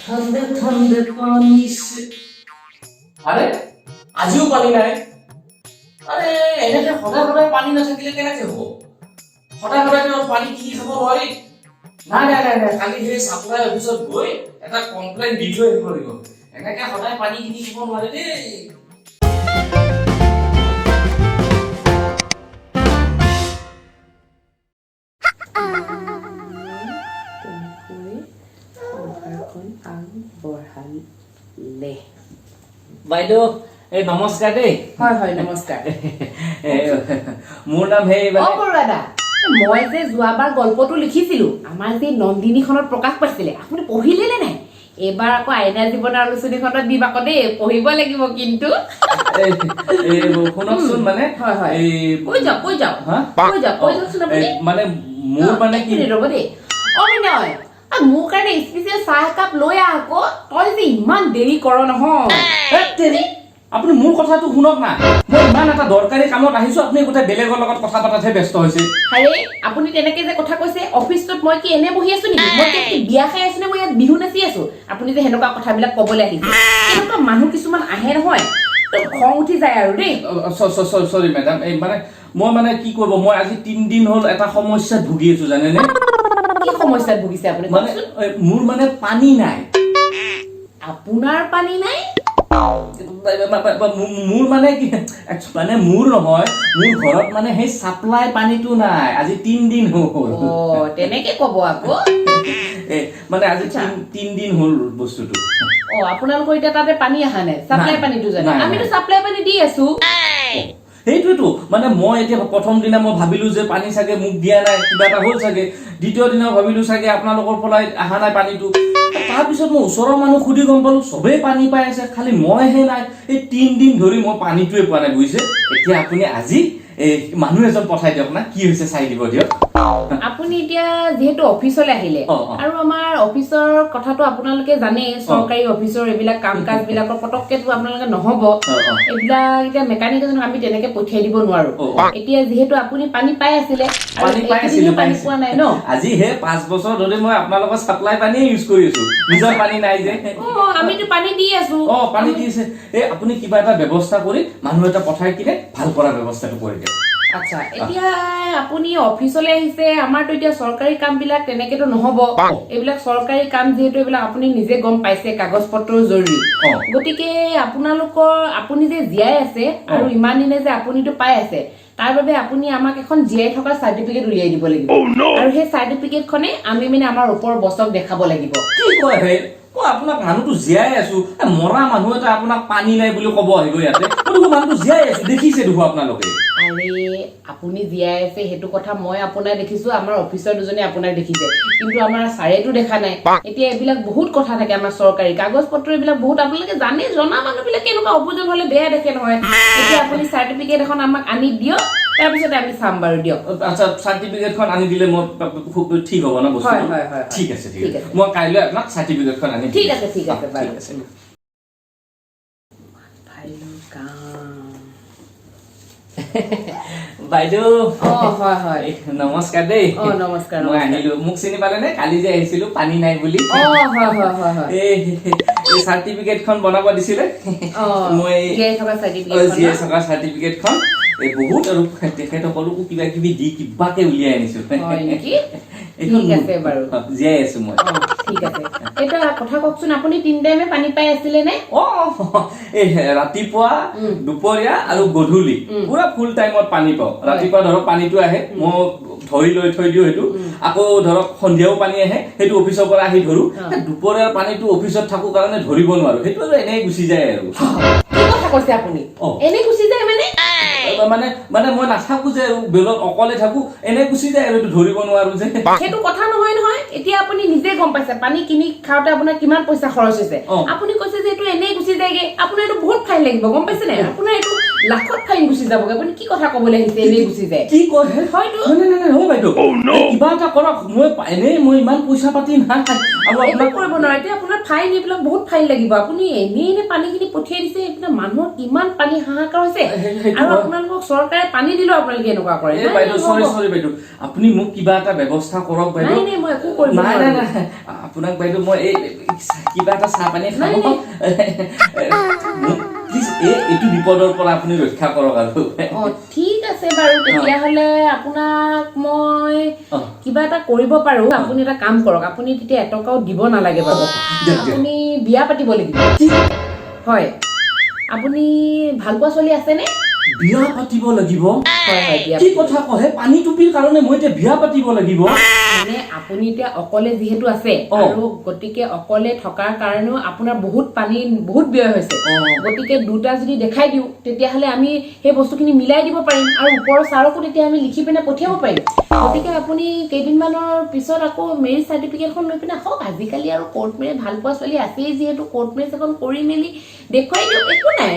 ठंडे ठंडे पानी से अरे আজিও পানী নাই আরে এনেকে সদায় সদায় পানী নাথাকিলে কেনেকে হ'ব সদায় সদায় পানী কিনি খাব নোৱাৰি নাই কালি সেই সাপ্লাই অফিসত গৈ এটা কমপ্লেইন দি থৈ আহিব লাগিব এনেকে সদায় পানী কিনি খাব নোৱাৰি দেই বাইদেউ এই নমস্কাৰ দেই হয় নমস্কাৰ মোৰ নাম হেই অ বৰুৱাদা মই যে যোৱাবাৰ গল্পটো লিখিছিলো আমাৰ যে নন্দিনীখনত প্ৰকাশ পাইছিলে আপুনি পঢ়িলে নে নাই এবাৰ আকৌ আইনা জীৱনৰ আলোচনীখনত দিবা কদে পঢ়িব লাগিব কিন্তু এই শুনকচোন মানে এই কৈ যাওক কৈ যাওকচোন আপুনি মানে মোৰ মানে কি ৰ'ব দেই অ নহয় মোৰ কাৰণে স্পেচিয়েল চাহ একাপ লৈ আহ আকৌ তই যে ইমান দেৰি কৰ নহয় আপুনি মোৰ কথাটো শুনক না মই ইমান এটা দৰকাৰী কামত আহিছো আপুনি গোটেই বেলেগৰ লগত কথা পাতাতহে ব্যস্ত হৈছে আৰে আপুনি তেনেকে যে কথা কৈছে অফিসত মই কি এনে বহি আছো নেকি মই কি বিয়া খাই আছো নে মই ইয়াত বিহু নাচি আছো আপুনি যে হেনেকুৱা কথাবিলাক ক'বলৈ আহিছে এনেকুৱা মানুহ কিছুমান আহে নহয় খং উঠি যায় আৰু দেই সৰি মেডাম এই মই মানে কি কৰিব মই আজি 3 দিন হ'ল এটা সমস্যাত ভুগি আছো জানেনে কি সমস্যাত ভুগিছে আপুনি মানে মোৰ মানে পানী নাই আপোনাৰ পানী নাই মোৰ মানে কি মানে মোৰ নহয় মোৰ ঘৰত মানে সেই সাপ্লাই পানীটো নাই আজি 3 দিন হ'ল অ তেনেকে ক'ব আকৌ মানে আজি 3 দিন হ'ল বস্তুটো অ আপোনালোকৰ এতিয়া তাতে পানী আহা নাই সাপ্লাই পানীটো জানে আমিতো সাপ্লাই পানী দি আছো সেইটোৱেতো মানে মই এতিয়া প্ৰথম দিনা মই ভাবিলো যে পানী চাগে মোক দিয়া নাই কিবা এটা হ'ল চাগে দ্বিতীয় দিনা ভাবিলো চাগে আপোনালোকৰ পলাই আহা নাই পানীটো তাৰ পিছত মই ওচৰৰ মানুহ খুদি গম পালো সবেই পানী পাই আছে খালি মইহে নাই এই 3 দিন ধৰি মই পানীটোৱে পোৱা নাই বুজিছে এতিয়া আপুনি আজি মানুহ এজন পঠাই দিয়ক না কি হৈছে চাই দিব দিয়ক আপুনি এতিয়া যেহেতু অফিসলৈ আহিলে আৰু আমাৰ অফিসৰ কথাটো আপোনালোকে জানে সৰকাৰি অফিসৰ এইবিলাক কাম কাজ বিলাকৰ পটককেটো আপোনালোকে নহব এইবিলাক এতিয়া মেকানিক এজন আমি তেনেকে পঠিয়াই দিব নোৱাৰো এতিয়া যেহেতু আপুনি পানী পাই আছিলে পানী পোৱা নাই ন আজি হে 5 বছৰ ধৰি মই আপোনালোকৰ সাপ্লাই পানী ইউজ কৰি আছো নিজৰ পানী নাই যে আমিতো পানী দি আছো পানী দিছে আপুনি কিবা এটা ব্যৱস্থা কৰি মানুহ এটা পঠাই কিনে ভাল কৰা ব্যৱস্থাটো কৰি দিয়ক আচ্ছা এতিয়া আপুনি অফিসলৈ আহিছে আমাৰতো এতিয়া সৰকাৰি কাম বিলাক তেনেকেতো নহব এইবিলাক সৰকাৰি কাম যেহেতু এইবিলাক আপুনি নিজে গম পাইছে কাগজ পত্ৰৰ জৰুৰী গতিকে আপোনালোকৰ আপুনি যে জীয়াই আছে আৰু ইমান দিনে যে আপুনিটো পাই আছে তাৰ বাবে আপুনি আমাক এখন জীয়াই থকা সাৰ্টিফিকেট উলিয়াই দিব লাগিব আৰু সেই সাৰ্টিফিকেটখনে আমি মানে আমাৰ ওপৰ বছক দেখাব লাগিব কি কয় হে মই আপোনাক মানুহটো জীয়াই আছো মৰা মানুহ এটা আপোনাক পানী নাই বুলি ক'ব আহিব ইয়াতে মই মানুহটো জীয়াই আছো দেখিছে দেখো আপোনালোকে আৰে আপুনি জীয়াই আছে হেতু কথা মই আপোনাৰ দেখিছো আমাৰ অফিসৰ দুজনে আপোনাৰ দেখিছে কিন্তু আমাৰ সাৰেটো দেখা নাই এতিয়া এইবিলাক বহুত কথা থাকে আমাৰ সৰকাৰি কাগজ পত্ৰ এইবিলাক বহুত আপোনালোকে জানে জনা মানুহবিলাক কেনেকুৱা অপোজন হলে বেয়া দেখে নহয় এতিয়া আপুনি সাৰ্টিফিকেট এখন আমাক আনি দিয়ক তাৰ পিছত আমি চাম বাৰু দিয়ক আচ্ছা সাৰ্টিফিকেটখন আনি দিলে মই খুব ঠিক হ'ব না বস্তু হয় ঠিক আছে মই কাইলৈ আপোনাক সাৰ্টিফিকেটখন আনি ঠিক আছে বাৰু ঠিক আছে বাইদেউ হয় নমস্কাৰ দেই নমস্কাৰ মই আহিলো মোক চিনি পালে নে কালি যে আহিছিলো পানী নাই বুলি এই সাৰ্টিফিকেটখন বনাব দিছিলে মই জীয়াই থকা সাৰ্টিফিকেটখন এই বহুত আৰু তেখেতসকলকো কিবা কিবি দি কিবাকে উলিয়াই আনিছো জীয়াই আছো মই ঠিক আছে এটা কথা কওকচোন আপুনি 3 টাইমে পানী পাই আছিলে নে এই ৰাতিপুৱা দুপৰীয়া আৰু গধূলি পুৰা ফুল টাইমত পানী পাওঁ ৰাতিপুৱা ধৰক পানীটো আহে মই ধৰি লৈ থৈ দিও সেইটো আকৌ ধৰক সন্ধিয়াও পানী আহে সেইটো অফিসৰ পৰা আহি ধৰো দুপৰীয়াৰ পানীটো অফিসত থাকো কাৰণে ধৰিব নোৱাৰো সেইটো আৰু এনেই গুচি যায় আৰু কি কথা কৈছে আপুনি এনেই গুচি যায় মানে মই নাথাকো যে বেলত অকলে থাকো এনে গুচি যায় আৰু ধৰিব নোৱাৰো যে সেইটো কথা নহয় এতিয়া আপুনি নিজে গম পাইছে পানী কিনি খাওঁতে আপোনাৰ কিমান পইচা খৰচ হৈছে আপুনি কৈছে যে এইটো এনেই গুচি যায়গে আপোনাৰ এইটো বহুত ফাইন লাগিব গম পাইছে নাই আপোনাৰ এইটো লাখত ফাইন গুচি যাবগে আপুনি কি কথা ক'বলৈ আহিছে এনেই গুচি যায় কি কয় হে হয়তো নাই হয় বাইদেউ কিবা এটা কৰক মই ইমান পইচা পাতি নাই আৰু একো আপোনাক কৰিব নোৱাৰে এতিয়া আপোনাৰ ফাইন এইবিলাক বহুত ফাইন লাগিব আপুনি এনে পানীখিনি পঠিয়াই দিছে এইবিলাক মানুহৰ কিমান পানী হাহাকাৰ হৈছে আৰু আপোনালোকক চৰকাৰে পানী দিলেও আপোনালোকে এনেকুৱা কৰে এই বাইদেউ সৰি বাইদেউ আপুনি মোক কিবা এটা ব্যৱস্থা কৰক বাইদেউ নাই মই একো কৰিব নাই আপোনাক বাইদেউ মই এই কিবা এটা চাহ পানী খাব প্লিজ এইটো বিপদৰ পৰা আপুনি ৰক্ষা কৰক আৰু ঠিক আছে বাৰু তেতিয়াহ'লে আপোনাক মই কিবা এটা কৰিব পাৰো আপুনি এটা কাম কৰক আপুনি তেতিয়া এটকাও দিব নালাগে বাৰু আপুনি বিয়া পাতিব লাগিব হয় আপুনি ভালপোৱা ছোৱালী আছেনে বিয়া পাতিব লাগিব হয় বিয়া কি কথা কয় পানী টুপিৰ কাৰণে মই এতিয়া বিয়া পাতিব লাগিব মানে আপুনি এতিয়া অকলে যিহেতু আছে আৰু গতিকে অকলে থকাৰ কাৰণেও আপোনাৰ বহুত পানী বহুত ব্যয় হৈছে গতিকে দুটা যদি দেখাই দিওঁ তেতিয়াহ'লে আমি সেই বস্তুখিনি মিলাই দিব পাৰিম আৰু ওপৰৰ ছাৰকো তেতিয়া আমি লিখি পিনে পঠিয়াব পাৰিম গতিকে আপুনি কেইদিনমানৰ পিছত আকৌ মেৰিজ চাৰ্টিফিকেটখন লৈ পিনে আহক আজিকালি আৰু কোৰ্ট মেৰেজ ভাল পোৱা ছোৱালী আছেই যিহেতু কোৰ্ট মেৰেজ এখন কৰি মেলি দেখুৱাই দিয়ক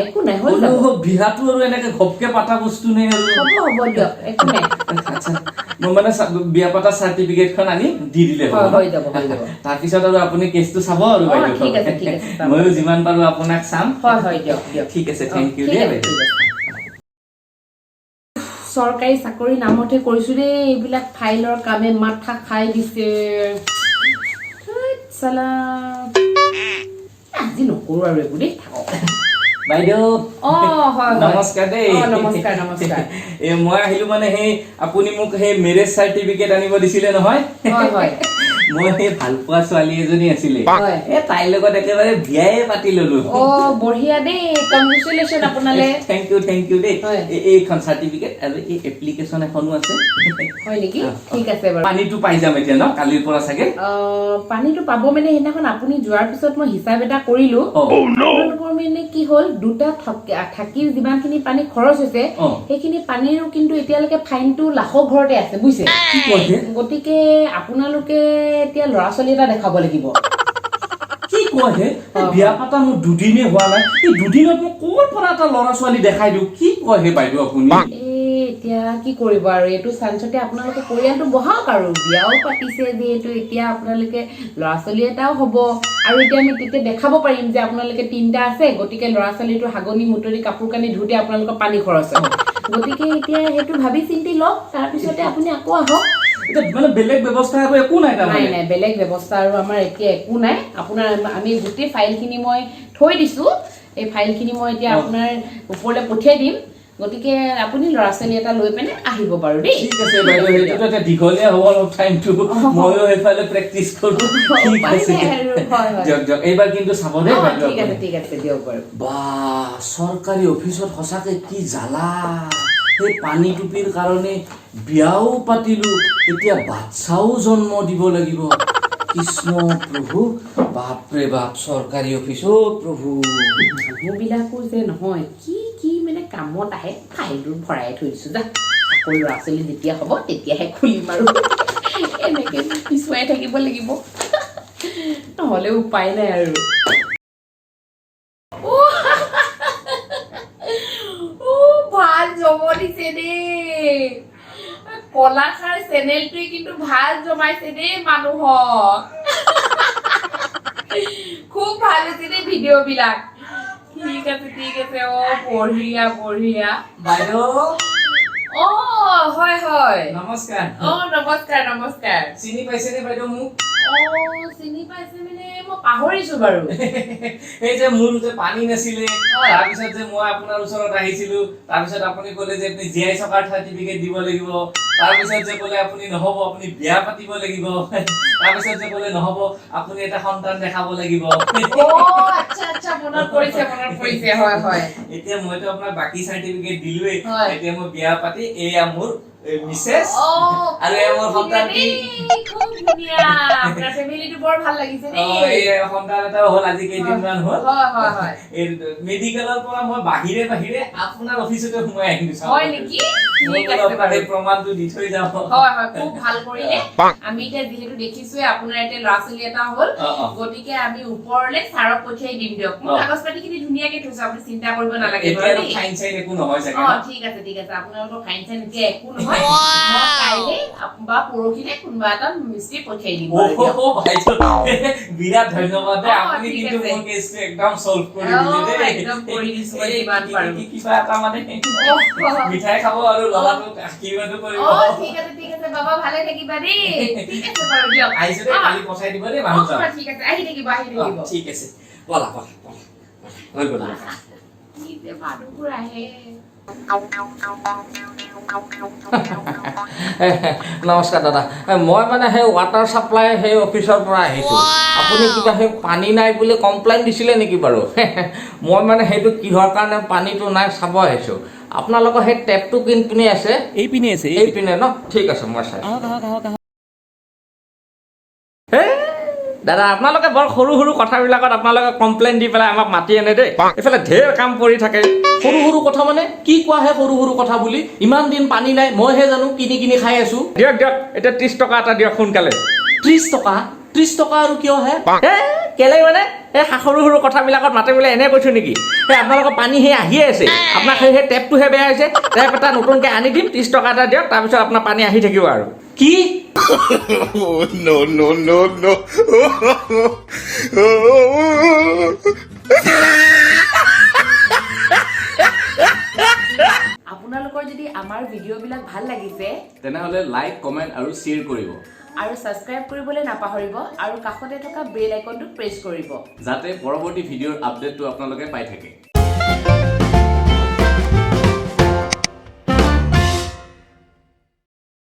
একো নাই হৈ যাব বিয়াটো আৰু এনেকে ঘপকে পাতা বস্তু নে আৰু হ'ব দিয়ক একো নাই মই মানে বিয়া পতা চাৰ্টিফিকেটখন আনি দি দিলে হৈ যাব তাৰপিছত আৰু আপুনি কেছটো চাব আৰু বাইদেউ ঠিক আছে ময়ো যিমান পাৰো আপোনাক চাম হয় দিয়ক ঠিক আছে থেংক ইউ দেই বাইদেউ চৰকাৰী চাকৰি নামতহে কৰিছো দেই এইবিলাক ফাইলৰ কামে মাথা খাই দিছে আজি নকৰো আৰু এইবোৰ দেই থাকক বাইদেউ নমস্কাৰ দেই নমস্কাৰ মই আহিলো মানে সেই আপুনি মোক সেই মেৰেজ চাৰ্টিফিকেট আনিব দিছিলে নহয় মই সেই ভাল পোৱা ছোৱালী এজনী আছিলে তাইৰ লগত একেবাৰে বিয়াই পাতি ললো বঢ়িয়া দেই কংগ্ৰেচুলেশ্যন আপোনালে থেংক ইউ দেই এইখন চাৰ্টিফিকেট আৰু এই এপ্লিকেশ্যন এখনো আছে হয় নেকি ঠিক আছে বাৰু পানীটো পাই যাম এতিয়া ন কালিৰ পৰা চাগে পানীটো পাব মানে সেইদিনাখন আপুনি যোৱাৰ পিছত মই হিচাপ এটা কৰিলো আপোনালোকৰ মানে কি হ'ল দুটা থাকি যিমানখিনি পানী খৰচ হৈছে সেইখিনি পানীৰো কিন্তু এতিয়ালৈকে ফাইনটো লাখৰ ঘৰতে আছে বুজিছে গতিকে আপোনালোকে এতিয়া ল'ৰা ছোৱালী এটা দেখাব লাগিব কি কয় বিয়া পাতা মোৰ দুদিনে হোৱা নাই এই দুদিনত মই ক'ৰ পৰা এটা ল'ৰা ছোৱালী দেখাই দিওঁ কি কয় বাইদেউ আপুনি এতিয়া কি কৰিব আৰু এইটো চান্সতে আপোনালোকে পৰিয়ালটো বহাওক আৰু বিয়াও পাতিছে যিহেতু এতিয়া আপোনালোকে ল'ৰা ছোৱালী এটাও হ'ব আৰু এতিয়া আমি তেতিয়া দেখাব পাৰিম যে আপোনালোকে তিনিটা আছে গতিকে ল'ৰা ছোৱালীটো হাগনি মুতৰি কাপোৰ কানি ধুতে আপোনালোকৰ পানী খৰচ হয় গতিকে এতিয়া সেইটো ভাবি চিন্তি লওক তাৰপিছতে আপুনি আকৌ আহক মানে বেলেগ ব্যৱস্থা আৰু একো নাই নাই বেলেগ ব্যৱস্থা আৰু আমাৰ এতিয়া একো নাই আপোনাৰ আমি গোটেই ফাইলখিনি মই থৈ দিছো এই ফাইলখিনি মই এতিয়া আপোনাৰ ওপৰলৈ পঠিয়াই দিম গতিকে আপুনি ল'ৰা ছোৱালী এটা লৈ পিনে আহিব বাৰু দেই ঠিক আছে বাইদেউ সেইটো এটা দীঘলীয়া হ'ব অলপ টাইমটো ময়ো সেইফালে প্ৰেক্টিচ কৰোঁ ঠিক আছে দিয়ক এইবাৰ কিন্তু চাব দেই বাইদেউ ঠিক আছে দিয়ক বাৰু বা চৰকাৰী অফিচত সঁচাকে কি জ্বালা সেই পানী টুপিৰ কাৰণে বিয়াও পাতিলো এতিয়া বাচ্চাও জন্ম দিব লাগিব কৃষ্ণ প্ৰভু বাপৰে বাপ চৰকাৰী অফিচ প্ৰভু মানুহবিলাকো যে নহয় কি মানে কামত আহে ফাইলটো ভৰাই থৈ দিছো যা আকৌ ল'ৰা ছোৱালী যেতিয়া হ'ব তেতিয়াহে খুলিম আৰু এনেকে পিছুৱাই থাকিব লাগিব নহ'লে উপায় নাই আৰু ভাল জমা দিছে দেই কলাখাৰ চেনেলটোৱে কিন্তু ভাল জমাইছে দেই মানুহক খুব ভাল হৈছে দেই ভিডিঅ' বিলাক ঠিক আছে বঢ়িয়া বাইদেউ হয় নমস্কাৰ নমস্কাৰ চিনি পাইছেনে বাইদেউ মোক চিনি পাইছে মানে মই পাহৰিছো বাৰু এই যে মোৰ যে পানী নাছিলে তাৰপিছত যে মই আপোনাৰ ওচৰত আহিছিলো তাৰপিছত আপুনি ক'লে যে আপুনি জিআই চকাৰ চাৰ্টিফিকেট দিব লাগিব তাৰপিছত যে ক'লে আপুনি নহ'ব আপুনি বিয়া পাতিব লাগিব তাৰপিছত যে ক'লে নহ'ব আপুনি এটা সন্তান দেখাব লাগিব আচ্ছা মনত পৰিছে হয় এতিয়া মইতো আপোনাক বাকী চাৰ্টিফিকেট দিলোৱেই এতিয়া মই বিয়া পাতি এয়া মোৰ মিছেছ আৰু এই মোৰ সন্তানটি খুব ধুনীয়া আপোনাৰ ফেমিলিটো বৰ ভাল লাগিছে দেই এই সন্তান এটা হ'ল আজি কেইদিনমান হ'ল হয় এই মেডিকেলৰ পৰা মই বাহিৰে আপোনাৰ অফিচতে সোমাই আহিছো হয় নেকি ঠিক আছে বাৰু এই প্ৰমাণটো দি থৈ যাওঁ হয় খুব ভাল কৰিলে আমি এতিয়া যিহেতু দেখিছোৱে আপোনাৰ এটা ল'ৰা-ছোৱালী এটা হ'ল গতিকে আমি ওপৰলে ছাৰক পঠিয়াই দিম দিয়ক মোৰ কাগজ পাতিখিনি ধুনীয়াকৈ থৈছো আপুনি চিন্তা কৰিব নালাগে এতিয়া ফাইন চাইন একো নহয় চাগে ঠিক আছে আপোনালোকৰ ফাইন চাইন এতিয়া একো নহয় মই কাইলৈ বা পৰহিলে কোনোবা এটা মিস্ত্ৰী পঠিয়াই দিম বিৰাট ধন্যবাদ দেই আপুনি কিন্তু মোৰ কেছটো একদম সলভ কৰি দিলে দেই একদম কৰি দিছো মই যিমান পাৰো কিবা এটা মানে মিঠাই খাব আৰু ললাটো আশীৰ্বাদো কৰিব ঠিক আছে বাবা ভালে থাকিবা দেই ঠিক আছে বাৰু দিয়ক আহিছো দেই কালি পঠাই দিব দেই মানুহজন ঠিক আছে আহি থাকিব ঠিক আছে বলা হৈ গ'ল কি যে মানুহবোৰ আহে নমস্কাৰ দাদা মই মানে সেই ৱাটাৰ ছাপ্লাই সেই অফিচৰ পৰা আহিছোঁ আপুনি কিবা সেই পানী নাই বুলি কমপ্লেইন দিছিলে নেকি বাৰু মই মানে সেইটো কিহৰ কাৰণে পানীটো নাই চাব আহিছোঁ আপোনালোকৰ সেই টেপটো কোনপিনে আছে এইপিনে ন ঠিক আছে মই চাই দাদা আপোনালোকে বৰ সৰু সৰু কথাবিলাকত আপোনালোকে কমপ্লেইন দি পেলাই আমাক মাতি আনে দেই এইফালে ঢেৰ কাম কৰি থাকে সৰু কথা মানে কি কোৱাহে সৰু কথা বুলি ইমান দিন পানী নাই মইহে জানো কিনি খাই আছো দিয়ক এতিয়া 30 টকা এটা দিয়ক সোনকালে 30 টকা আৰু কিয় হে কেলে মানে এই সৰু কথাবিলাকত মাতি পেলাই এনে কৈছো নেকি এই আপোনালোকৰ পানী সেই আহিয়ে আছে আপোনাক সেই টেপটোহে বেয়া হৈছে টেপ এটা নতুনকৈ আনি দিম 30 টকা এটা দিয়ক তাৰপিছত আপোনাৰ পানী আহি থাকিব আৰু কি no. আপোনালোকৰ যদি আমাৰ ভিডিঅ'বিলাক ভাল লাগিছে তেনেহ'লে লাইক কমেণ্ট আৰু শ্বেয়াৰ কৰিব আৰু সাবস্ক্ৰাইব কৰিবলৈ নাপাহৰিব আৰু কাষতে থকা বেল আইকনটো প্ৰেছ কৰিব যাতে পৰৱৰ্তী ভিডিঅ'ৰ আপডেটটো আপোনালোকে পাই থাকে